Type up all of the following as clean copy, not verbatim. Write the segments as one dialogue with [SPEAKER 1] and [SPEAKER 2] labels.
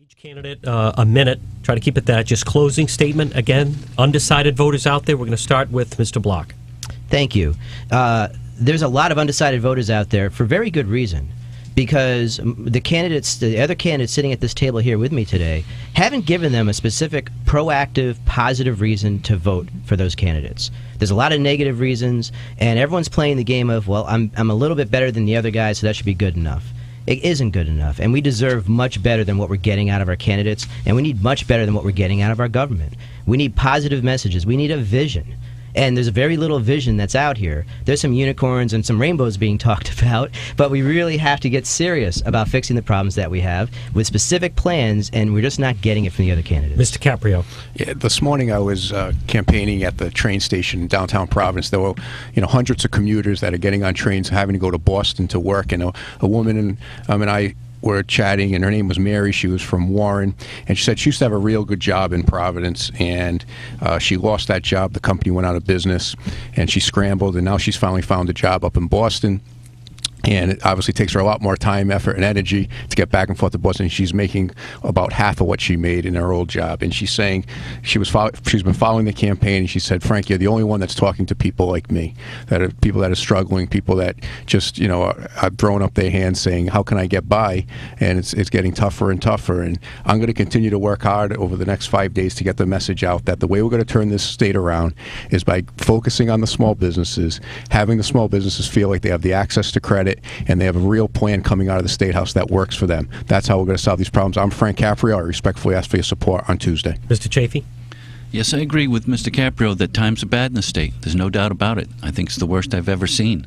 [SPEAKER 1] Each candidate a minute. Try to keep it that. Just closing statement. Again, undecided voters out there. We're going to start with Mr. Block.
[SPEAKER 2] Thank you. There's a lot of undecided voters out there for very good reason, because the other candidates sitting at this table here with me today haven't given them a specific proactive, positive reason to vote for those candidates. There's a lot of negative reasons, and everyone's playing the game of, well, I'm a little bit better than the other guy, so that should be good enough. It isn't good enough, and we deserve much better than what we're getting out of our candidates, and we need much better than what we're getting out of our government. We need positive messages. We need a vision. And there's very little vision that's out here. There's some unicorns and some rainbows being talked about, but we really have to get serious about fixing the problems that we have with specific plans, and we're just not getting it from the other candidates.
[SPEAKER 1] Mr. Caprio.
[SPEAKER 3] Yeah, this morning I was campaigning at the train station in downtown Providence. There were, hundreds of commuters that are getting on trains having to go to Boston to work, and a woman and I were chatting, and her name was Mary. She was from Warren, and she said she used to have a real good job in Providence, and she lost that job. The company went out of business, and she scrambled, and now she's finally found a job up in Boston. And it obviously takes her a lot more time, effort, and energy to get back and forth to Boston. She's making about half of what she made in her old job. And she's saying she's been following the campaign, and she said, Frank, you're the only one that's talking to people like me, that are people that are struggling, people that just, are throwing up their hands saying, how can I get by? And it's getting tougher and tougher. And I'm going to continue to work hard over the next 5 days to get the message out that the way we're going to turn this state around is by focusing on the small businesses, having the small businesses feel like they have the access to credit, and they have a real plan coming out of the State House that works for them. That's how we're going to solve these problems. I'm Frank Caprio. I respectfully ask for your support on Tuesday.
[SPEAKER 1] Mr. Chafee?
[SPEAKER 4] Yes, I agree with Mr. Caprio that times are bad in the state. There's no doubt about it. I think it's the worst I've ever seen.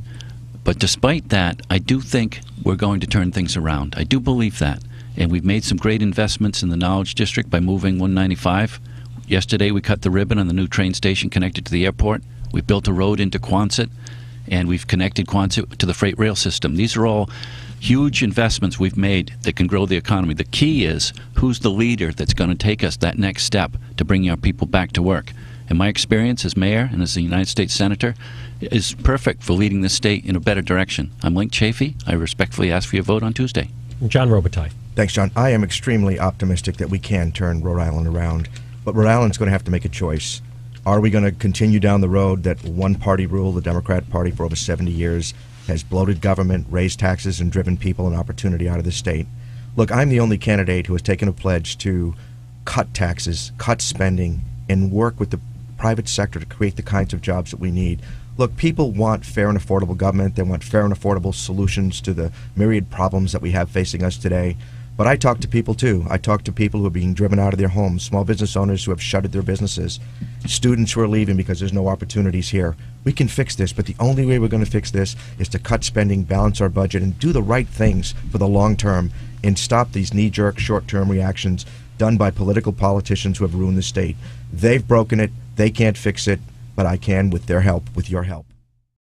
[SPEAKER 4] But despite that, I do think we're going to turn things around. I do believe that. And we've made some great investments in the Knowledge District by moving 195. Yesterday, we cut the ribbon on the new train station connected to the airport. We built a road into Quonset, and we've connected Quonset to the freight rail system. These are all huge investments we've made that can grow the economy. The key is who's the leader that's going to take us that next step to bring our people back to work. And my experience as mayor and as a United States Senator is perfect for leading this state in a better direction. I'm Link Chafee. I respectfully ask for your vote on Tuesday.
[SPEAKER 1] John Robitaille.
[SPEAKER 5] Thanks, John. I am extremely optimistic that we can turn Rhode Island around, but Rhode Island's going to have to make a choice. Are we going to continue down the road that one-party rule, the Democrat Party, for over 70 years, has bloated government, raised taxes, and driven people and opportunity out of the state? Look, I'm the only candidate who has taken a pledge to cut taxes, cut spending, and work with the private sector to create the kinds of jobs that we need. Look, people want fair and affordable government. They want fair and affordable solutions to the myriad problems that we have facing us today. But I talk to people, too. I talk to people who are being driven out of their homes, small business owners who have shuttered their businesses, students who are leaving because there's no opportunities here. We can fix this, but the only way we're going to fix this is to cut spending, balance our budget, and do the right things for the long term, and stop these knee-jerk, short-term reactions done by political politicians who have ruined the state. They've broken it. They can't fix it, but I can with their help, with your help.